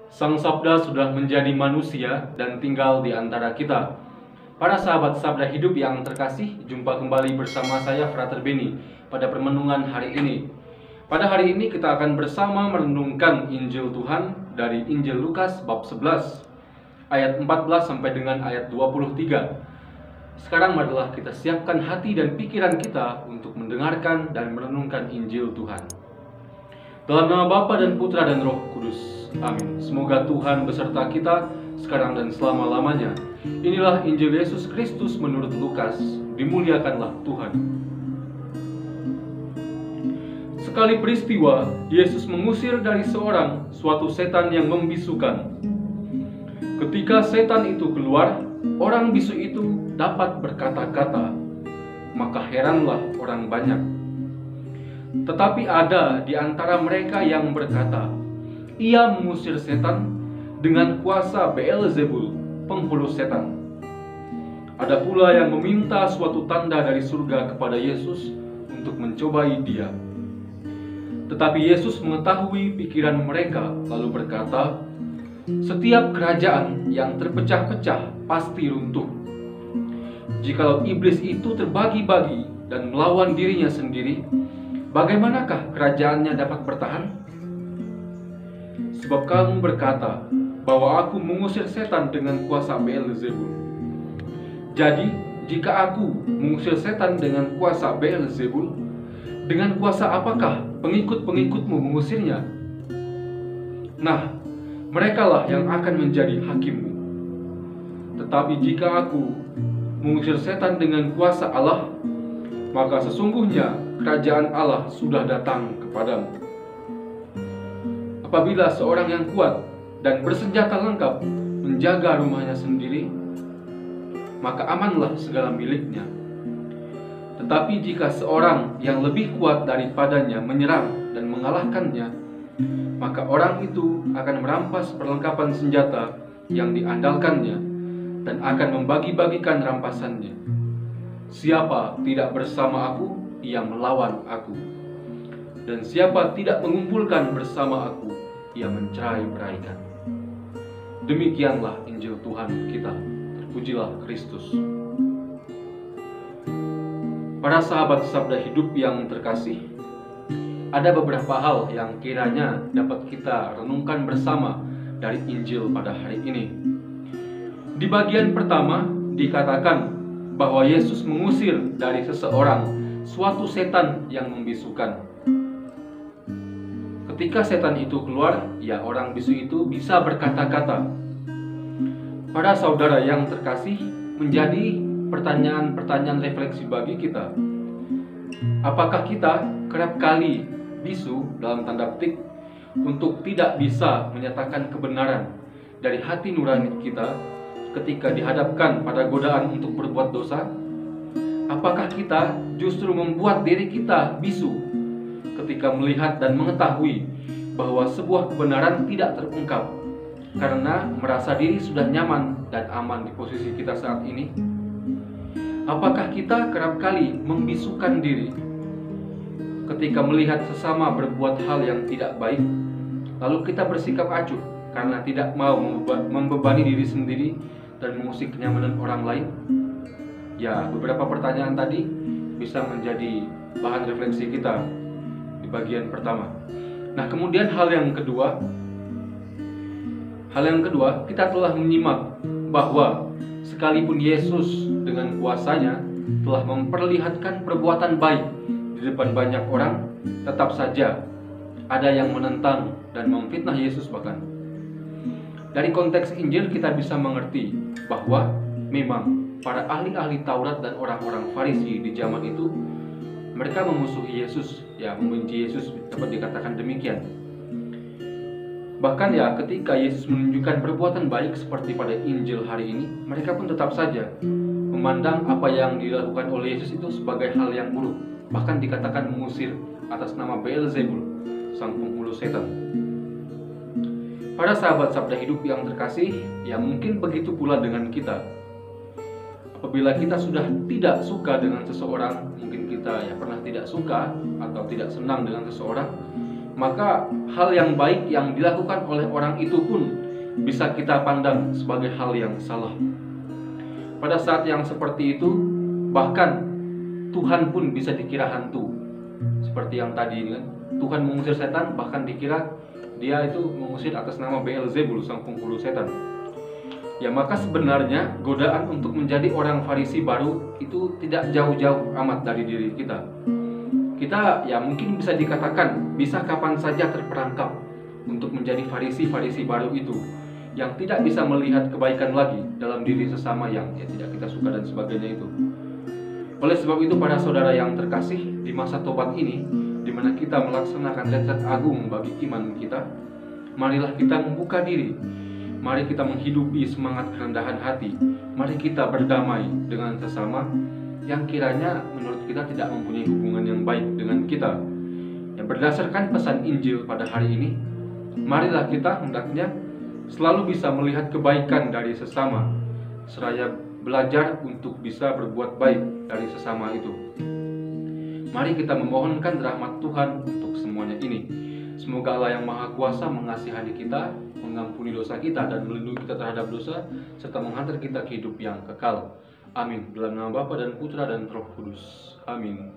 Sang Sabda sudah menjadi manusia dan tinggal di antara kita. Para sahabat Sabda Hidup yang terkasih, jumpa kembali bersama saya Frater Beni pada permenungan hari ini. Pada hari ini kita akan bersama merenungkan Injil Tuhan dari Injil Lukas bab 11 ayat 14 sampai dengan ayat 23. Sekarang marilah kita siapkan hati dan pikiran kita untuk mendengarkan dan merenungkan Injil Tuhan. Dalam nama Bapa dan Putra dan Roh Kudus. Amin. Semoga Tuhan beserta kita sekarang dan selama-lamanya. Inilah Injil Yesus Kristus menurut Lukas. Dimuliakanlah Tuhan. Sekali peristiwa, Yesus mengusir dari seorang suatu setan yang membisukan. Ketika setan itu keluar, orang bisu itu dapat berkata-kata. Maka heranlah orang banyak. Tetapi ada di antara mereka yang berkata, ia mengusir setan dengan kuasa Beelzebul, penghulu setan. Ada pula yang meminta suatu tanda dari surga kepada Yesus untuk mencobai dia. Tetapi Yesus mengetahui pikiran mereka, lalu berkata, setiap kerajaan yang terpecah-pecah pasti runtuh. Jikalau iblis itu terbagi-bagi dan melawan dirinya sendiri, bagaimanakah kerajaannya dapat bertahan? Sebab kamu berkata bahwa aku mengusir setan dengan kuasa Beelzebul. Jadi, jika aku mengusir setan dengan kuasa Beelzebul, dengan kuasa apakah pengikut-pengikutmu mengusirnya? Nah, merekalah yang akan menjadi hakimmu. Tetapi jika aku mengusir setan dengan kuasa Allah, maka sesungguhnya kerajaan Allah sudah datang kepadamu. Apabila seorang yang kuat dan bersenjata lengkap menjaga rumahnya sendiri, maka amanlah segala miliknya. Tetapi jika seorang yang lebih kuat daripadanya menyerang dan mengalahkannya, maka orang itu akan merampas perlengkapan senjata yang diandalkannya dan akan membagi-bagikan rampasannya. Siapa tidak bersama aku, ia melawan aku. Dan siapa tidak mengumpulkan bersama aku, ia mencerai-beraikan. Demikianlah Injil Tuhan kita. Terpujilah Kristus. Para sahabat Sabda Hidup yang terkasih, ada beberapa hal yang kiranya dapat kita renungkan bersama dari Injil pada hari ini. Di bagian pertama dikatakan bahwa Yesus mengusir dari seseorang suatu setan yang membisukan. Ketika setan itu keluar, ya orang bisu itu bisa berkata-kata. Para saudara yang terkasih, menjadi pertanyaan-pertanyaan refleksi bagi kita. Apakah kita kerap kali bisu dalam tanda petik untuk tidak bisa menyatakan kebenaran dari hati nurani kita ketika dihadapkan pada godaan untuk berbuat dosa? Apakah kita justru membuat diri kita bisu ketika melihat dan mengetahui bahwa sebuah kebenaran tidak terungkap karena merasa diri sudah nyaman dan aman di posisi kita saat ini? Apakah kita kerap kali membisukan diri ketika melihat sesama berbuat hal yang tidak baik, lalu kita bersikap acuh karena tidak mau membebani diri sendiri dan mengusik kenyamanan orang lain? Ya, beberapa pertanyaan tadi bisa menjadi bahan refleksi kita di bagian pertama. Nah, kemudian hal yang kedua, kita telah menyimak bahwa sekalipun Yesus dengan kuasanya telah memperlihatkan perbuatan baik di depan banyak orang, tetap saja ada yang menentang dan memfitnah Yesus bahkan. Dari konteks Injil kita bisa mengerti bahwa memang para ahli-ahli Taurat dan orang-orang Farisi di zaman itu, mereka memusuhi Yesus, ya membenci Yesus, dapat dikatakan demikian. Bahkan ya ketika Yesus menunjukkan perbuatan baik seperti pada Injil hari ini, mereka pun tetap saja memandang apa yang dilakukan oleh Yesus itu sebagai hal yang buruk. Bahkan dikatakan mengusir atas nama Beelzebul, sang penghulu setan. Para sahabat Sabda Hidup yang terkasih, ya mungkin begitu pula dengan kita. Apabila kita sudah tidak suka dengan seseorang, mungkin kita ya pernah tidak suka atau tidak senang dengan seseorang, maka hal yang baik yang dilakukan oleh orang itu pun bisa kita pandang sebagai hal yang salah. Pada saat yang seperti itu, bahkan Tuhan pun bisa dikira hantu. Seperti yang tadi kan, Tuhan mengusir setan, bahkan dikira dia itu mengusir atas nama Beelzebul, sang penghulu setan. Ya, maka sebenarnya godaan untuk menjadi orang Farisi baru itu tidak jauh-jauh amat dari diri kita. Kita ya mungkin bisa dikatakan bisa kapan saja terperangkap untuk menjadi Farisi baru itu, yang tidak bisa melihat kebaikan lagi dalam diri sesama yang ya tidak kita suka dan sebagainya itu. Oleh sebab itu, para saudara yang terkasih, di masa tobat ini, di mana kita melaksanakan retret agung bagi iman kita, marilah kita membuka diri. Mari kita menghidupi semangat kerendahan hati. Mari kita berdamai dengan sesama yang kiranya menurut kita tidak mempunyai hubungan yang baik dengan kita. Yang berdasarkan pesan Injil pada hari ini, marilah kita hendaknya selalu bisa melihat kebaikan dari sesama, seraya belajar untuk bisa berbuat baik dari sesama itu. Mari kita memohonkan rahmat Tuhan untuk semuanya ini. Semoga Allah yang Maha Kuasa mengasihani kita, mengampuni dosa kita, dan melindungi kita terhadap dosa, serta menghantar kita ke hidup yang kekal. Amin. Dalam nama Bapa dan Putra dan Roh Kudus. Amin.